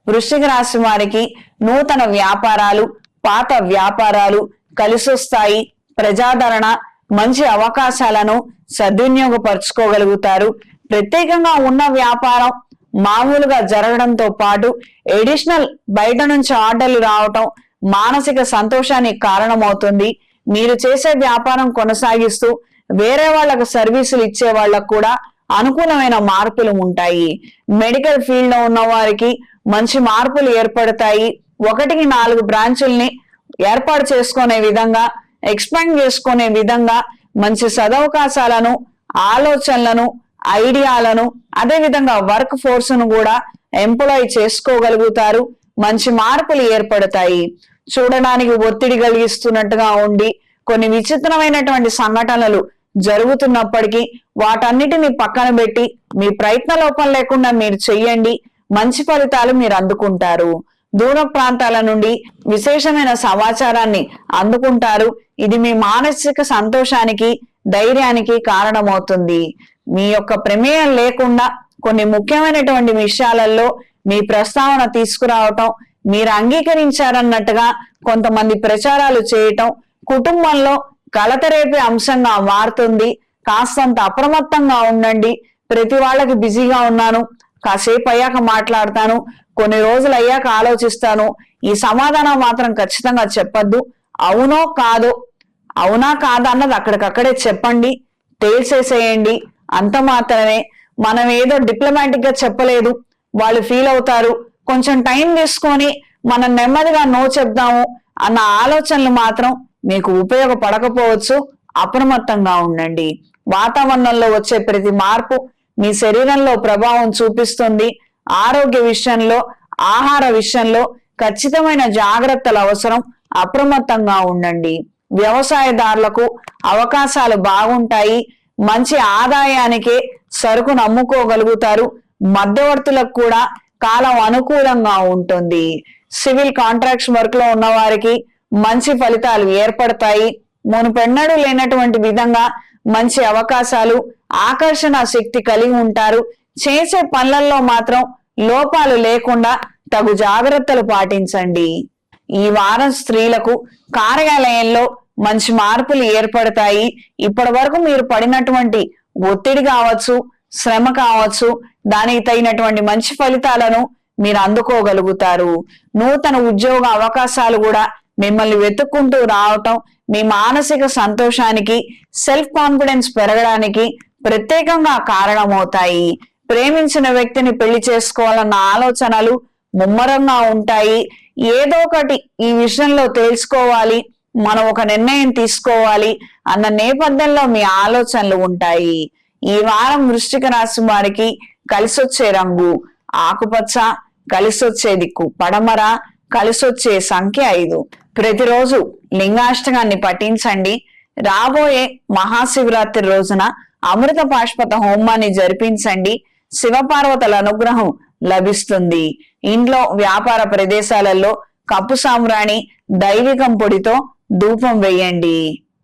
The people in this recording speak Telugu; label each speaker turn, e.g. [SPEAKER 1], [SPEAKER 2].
[SPEAKER 1] వృశ్చిక రాశి వారికి నూతన వ్యాపారాలు, పాత వ్యాపారాలు కలిసొస్తాయి. ప్రజాదరణ, మంచి అవకాశాలను సద్వినియోగపరుచుకోగలుగుతారు. ప్రత్యేకంగా ఉన్న వ్యాపారం మామూలుగా జరగడంతో పాటు ఎడిషనల్ బయట నుంచి ఆర్డర్లు రావటం మానసిక సంతోషానికి కారణమవుతుంది. మీరు చేసే వ్యాపారం కొనసాగిస్తూ వేరే వాళ్లకు సర్వీసులు ఇచ్చే వాళ్లకు కూడా అనుకూలమైన మార్పులు ఉంటాయి. మెడికల్ ఫీల్డ్ లో ఉన్న వారికి మంచి మార్పులు ఏర్పడతాయి. 1-4 బ్రాంచుల్ని ఏర్పాటు చేసుకునే విధంగా, ఎక్స్పాండ్ చేసుకునే విధంగా మంచి సదవకాశాలను, ఆలోచనలను, ఐడియాలను, అదే విధంగా వర్క్ ఫోర్స్ ను కూడా ఎంప్లాయ్ చేసుకోగలుగుతారు. మంచి మార్పులు ఏర్పడతాయి. చూడడానికి ఒత్తిడి కలిగిస్తున్నట్టుగా ఉండి కొన్ని విచిత్రమైనటువంటి సంఘటనలు జరుగుతున్నప్పటికీ వాటన్నిటిని పక్కన పెట్టి మీ ప్రయత్న లోపం లేకుండా మీరు చెయ్యండి. మంచి ఫలితాలు మీరు అందుకుంటారు. దూర ప్రాంతాల నుండి విశేషమైన సమాచారాన్ని అందుకుంటారు. ఇది మీ మానసిక సంతోషానికి, ధైర్యానికి కారణమవుతుంది. మీ యొక్క ప్రమేయం లేకుండా కొన్ని ముఖ్యమైనటువంటి విషయాలలో మీ ప్రస్తావన తీసుకురావటం, మీరు అంగీకరించారన్నట్టుగా కొంతమంది ప్రచారాలు చేయటం కుటుంబంలో కలత రేపే అంశంగా మారుతుంది. కాస్తంత అప్రమత్తంగా ఉండండి. ప్రతి వాళ్ళకి బిజీగా ఉన్నాను, కాసేపు అయ్యాక మాట్లాడతాను, కొన్ని రోజులు అయ్యాక ఆలోచిస్తాను, ఈ సమాధానం మాత్రం ఖచ్చితంగా చెప్పద్దు. అవునో కాదో, అవునా కాదా అన్నది అక్కడికక్కడే చెప్పండి, తేల్చేసేయండి. అంత మాత్రమే. మనం ఏదో డిప్లొమాటిక్ గా చెప్పలేదు, వాళ్ళు ఫీల్ అవుతారు, కొంచెం టైం తీసుకొని మనం నెమ్మదిగా నో చెప్దాము అన్న ఆలోచనలు మాత్రం మీకు ఉపయోగపడకపోవచ్చు. అప్రమత్తంగా ఉండండి. వాతావరణంలో వచ్చే ప్రతి మార్పు మీ శరీరంలో ప్రభావం చూపిస్తుంది. ఆరోగ్య విషయంలో, ఆహార విషయంలో ఖచ్చితమైన జాగ్రత్తలు అవసరం. అప్రమత్తంగా ఉండండి. వ్యవసాయదారులకు అవకాశాలు బాగుంటాయి. మంచి ఆదాయానికే సరుకును అమ్ముకోగలుగుతారు. మధ్యవర్తులకు కూడా కాలం అనుకూలంగా ఉంటుంది. సివిల్ కాంట్రాక్ట్స్ వర్క్ లో ఉన్న వారికి మంచి ఫలితాలు ఏర్పడతాయి. మునుపెన్నడూ లేనటువంటి విధంగా మంచి అవకాశాలు, ఆకర్షణ శక్తి కలిగి ఉంటారు. చేసే పనులలో మాత్రం లోపాలు లేకుండా తగు జాగ్రత్తలు పాటించండి. ఈ వారం స్త్రీలకు కార్యాలయంలో మంచి మార్పులు ఏర్పడతాయి. ఇప్పటి వరకు మీరు పడినటువంటి ఒత్తిడి కావచ్చు, శ్రమ కావచ్చు, దానికి తగినటువంటి మంచి ఫలితాలను మీరు అందుకోగలుగుతారు. నూతన ఉద్యోగ అవకాశాలు కూడా మిమ్మల్ని వెతుక్కుంటూ రావటం మీ మానసిక సంతోషానికి, సెల్ఫ్ కాన్ఫిడెన్స్ పెరగడానికి ప్రత్యేకంగా కారణమవుతాయి. ప్రేమించిన వ్యక్తిని పెళ్లి చేసుకోవాలన్న ఆలోచనలు ముమ్మరంగా ఉంటాయి. ఏదో ఒకటి ఈ విషయంలో తెలుసుకోవాలి, మనం ఒక నిర్ణయం తీసుకోవాలి అన్న నేపథ్యంలో మీ ఆలోచనలు ఉంటాయి. ఈ వారం వృశ్చిక రాశి వారికి కలిసొచ్చే రంగు ఆకుపచ్చ, కలిసొచ్చే దిక్కు పడమర, కలిసొచ్చే సంఖ్య 5. ప్రతిరోజు లింగాష్టకాన్ని పఠించండి. రాబోయే మహాశివరాత్రి రోజున అమృత పాష్పత హోమాన్ని జరిపించండి. శివపార్వతుల అనుగ్రహం లభిస్తుంది. ఇంట్లో, వ్యాపార ప్రదేశాలలో కప్పు సాంబ్రాణి, దైవికం పొడితో ధూపం వేయండి.